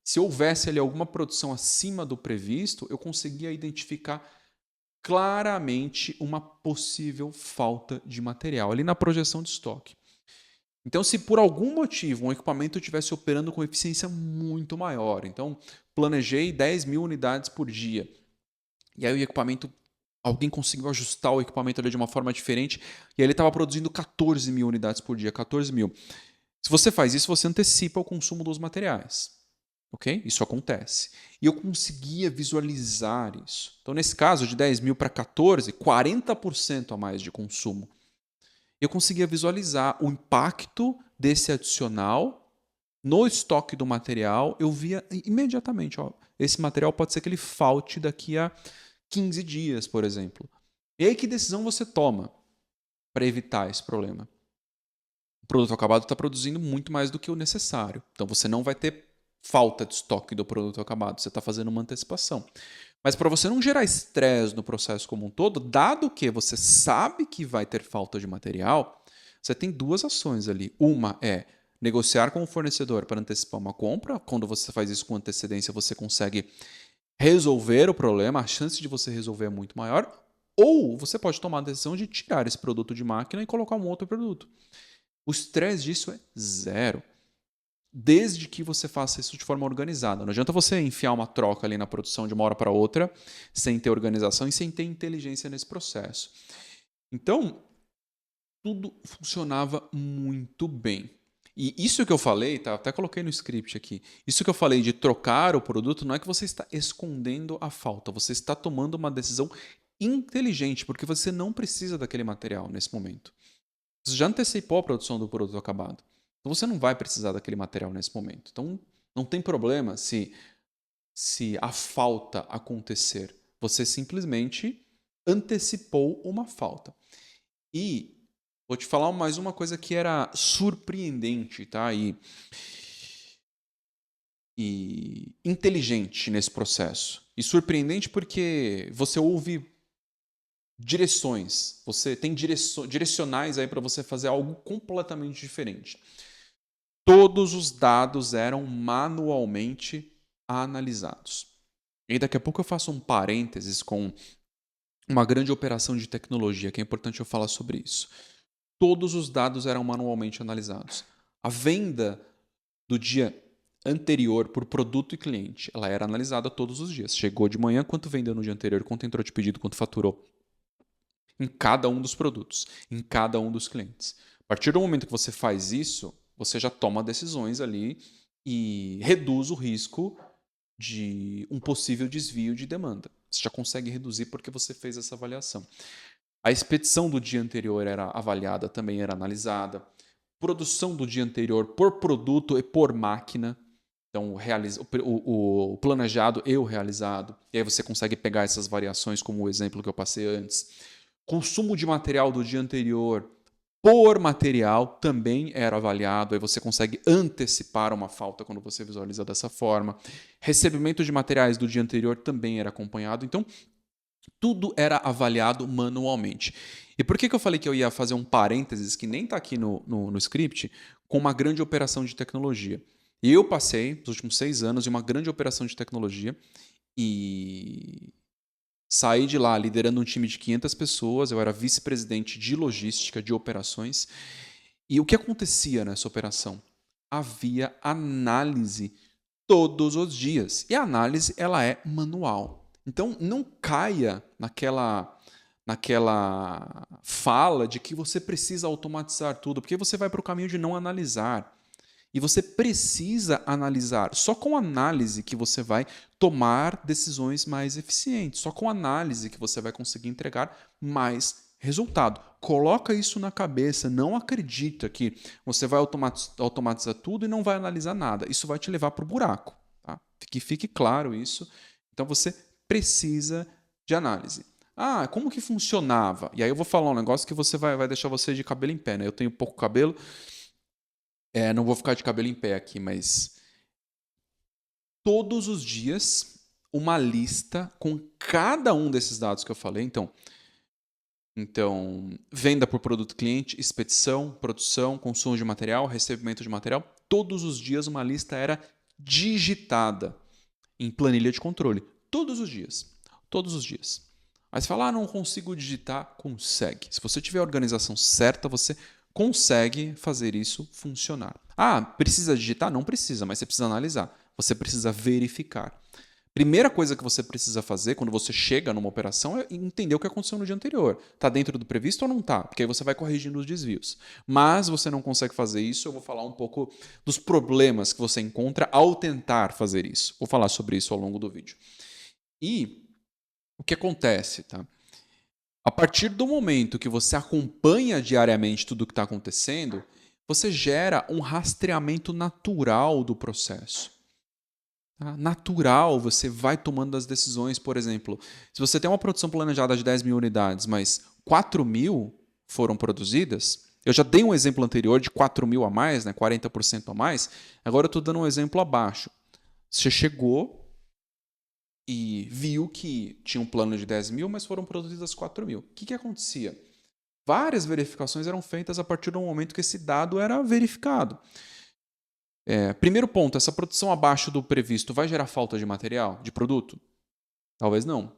Se houvesse ali alguma produção acima do previsto, eu conseguia identificar claramente uma possível falta de material ali na projeção de estoque. Então, se por algum motivo um equipamento estivesse operando com eficiência muito maior, então planejei 10.000 unidades por dia, e aí o equipamento, alguém conseguiu ajustar o equipamento ali de uma forma diferente, e aí ele estava produzindo 14.000 unidades por dia, 14.000. Se você faz isso, você antecipa o consumo dos materiais. Ok? Isso acontece. E eu conseguia visualizar isso. Então, nesse caso, de 10.000 para 14, 40% a mais de consumo. Eu conseguia visualizar o impacto desse adicional no estoque do material. Eu via imediatamente, ó, esse material pode ser que ele falte daqui a 15 dias, por exemplo. E aí, que decisão você toma para evitar esse problema? O produto acabado está produzindo muito mais do que o necessário. Então, você não vai ter falta de estoque do produto acabado. Você está fazendo uma antecipação. Mas para você não gerar estresse no processo como um todo, dado que você sabe que vai ter falta de material, você tem duas ações ali. Uma é negociar com o fornecedor para antecipar uma compra. Quando você faz isso com antecedência, você consegue resolver o problema, a chance de você resolver é muito maior. Ou você pode tomar a decisão de tirar esse produto de máquina e colocar um outro produto. O estresse disso é zero. Desde que você faça isso de forma organizada. Não adianta você enfiar uma troca ali na produção de uma hora para outra, sem ter organização e sem ter inteligência nesse processo. Então, tudo funcionava muito bem. E isso que eu falei, tá? Até coloquei no script aqui. Isso que eu falei de trocar o produto não é que você está escondendo a falta, você está tomando uma decisão inteligente, porque você não precisa daquele material nesse momento. Você já antecipou a produção do produto acabado. Então você não vai precisar daquele material nesse momento. Então não tem problema se a falta acontecer. Você simplesmente antecipou uma falta. E vou te falar mais uma coisa que era surpreendente, tá? E inteligente nesse processo. E surpreendente porque você ouve direções. Você tem direcionais aí para você fazer algo completamente diferente. Todos os dados eram manualmente analisados. E daqui a pouco eu faço um parênteses com uma grande operação de tecnologia, que é importante eu falar sobre isso. Todos os dados eram manualmente analisados. A venda do dia anterior por produto e cliente, ela era analisada todos os dias. Chegou de manhã, quanto vendeu no dia anterior, quanto entrou de pedido, quanto faturou em cada um dos produtos, em cada um dos clientes. A partir do momento que você faz isso, você já toma decisões ali e reduz o risco de um possível desvio de demanda. Você já consegue reduzir porque você fez essa avaliação. A expedição do dia anterior era avaliada, também era analisada. Produção do dia anterior por produto e por máquina. Então, o planejado e o realizado. E aí você consegue pegar essas variações, como o exemplo que eu passei antes. Consumo de material do dia anterior por material também era avaliado, aí você consegue antecipar uma falta quando você visualiza dessa forma. Recebimento de materiais do dia anterior também era acompanhado, então tudo era avaliado manualmente. E por que eu falei que eu ia fazer um parênteses, que nem está aqui no script, com uma grande operação de tecnologia? E eu passei, nos últimos 6 anos, em uma grande operação de tecnologia e saí de lá liderando um time de 500 pessoas, eu era vice-presidente de logística, de operações. E o que acontecia nessa operação? Havia análise todos os dias. E a análise ela é manual. Então não caia naquela fala de que você precisa automatizar tudo, porque você vai para o caminho de não analisar. E você precisa analisar. Só com análise que você vai tomar decisões mais eficientes. Só com análise que você vai conseguir entregar mais resultado. Coloca isso na cabeça. Não acredita que você vai automatizar tudo e não vai analisar nada. Isso vai te levar para o buraco. Tá? Que fique claro isso. Então você precisa de análise. Ah, como que funcionava? E aí eu vou falar um negócio que você vai deixar você de cabelo em pé. Né? Eu tenho pouco cabelo. Não vou ficar de cabelo em pé aqui, mas todos os dias uma lista com cada um desses dados que eu falei. Então, venda por produto cliente, expedição, produção, consumo de material, recebimento de material. Todos os dias uma lista era digitada em planilha de controle. Todos os dias. Todos os dias. Aí você fala, não consigo digitar. Consegue. Se você tiver a organização certa, você consegue fazer isso funcionar. Precisa digitar? Não precisa, mas você precisa analisar. Você precisa verificar. Primeira coisa que você precisa fazer quando você chega numa operação é entender o que aconteceu no dia anterior. Está dentro do previsto ou não está? Porque aí você vai corrigindo os desvios. Mas você não consegue fazer isso, eu vou falar um pouco dos problemas que você encontra ao tentar fazer isso. Vou falar sobre isso ao longo do vídeo. E o que acontece, tá? A partir do momento que você acompanha diariamente tudo o que está acontecendo, você gera um rastreamento natural do processo. Tá? Natural, você vai tomando as decisões. Por exemplo, se você tem uma produção planejada de 10 mil unidades, mas 4 mil foram produzidas, eu já dei um exemplo anterior de 4 mil a mais, né, 40% a mais, agora eu estou dando um exemplo abaixo. Você chegou e viu que tinha um plano de 10 mil, mas foram produzidas 4 mil. O que acontecia? Várias verificações eram feitas a partir do momento que esse dado era verificado. Primeiro ponto, essa produção abaixo do previsto vai gerar falta de material, de produto? Talvez não.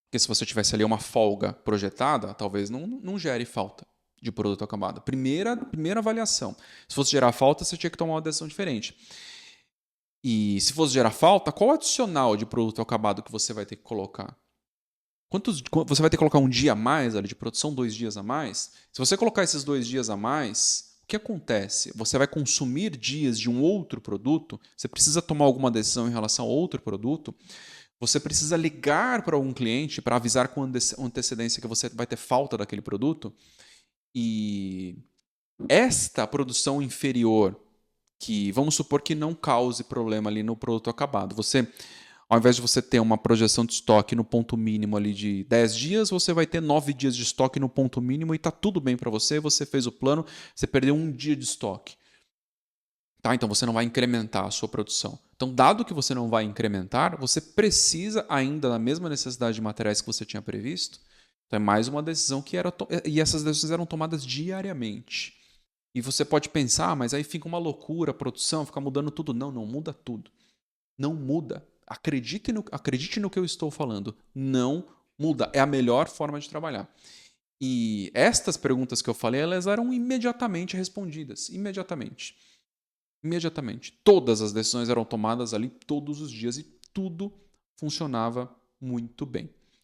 Porque se você tivesse ali uma folga projetada, talvez não gere falta de produto acabado. Primeira avaliação. Se fosse gerar falta, você tinha que tomar uma decisão diferente. E se fosse gerar falta, qual adicional de produto acabado que você vai ter que colocar? Você vai ter que colocar um dia a mais ali de produção, 2 dias a mais? Se você colocar esses 2 dias a mais, o que acontece? Você vai consumir dias de um outro produto? Você precisa tomar alguma decisão em relação a outro produto? Você precisa ligar para algum cliente para avisar com antecedência que você vai ter falta daquele produto? E esta produção inferior, que vamos supor que não cause problema ali no produto acabado. Ao invés de você ter uma projeção de estoque no ponto mínimo ali de 10 dias, você vai ter 9 dias de estoque no ponto mínimo e está tudo bem para você, você fez o plano, você perdeu 1 dia de estoque. Tá? Então você não vai incrementar a sua produção. Então, dado que você não vai incrementar, você precisa ainda da mesma necessidade de materiais que você tinha previsto. Então é mais uma decisão que e essas decisões eram tomadas diariamente. E você pode pensar, mas aí fica uma loucura a produção, fica mudando tudo. Não muda tudo. Não muda. Acredite no que eu estou falando. Não muda. É a melhor forma de trabalhar. E estas perguntas que eu falei, elas eram imediatamente respondidas. Imediatamente. Todas as decisões eram tomadas ali todos os dias e tudo funcionava muito bem.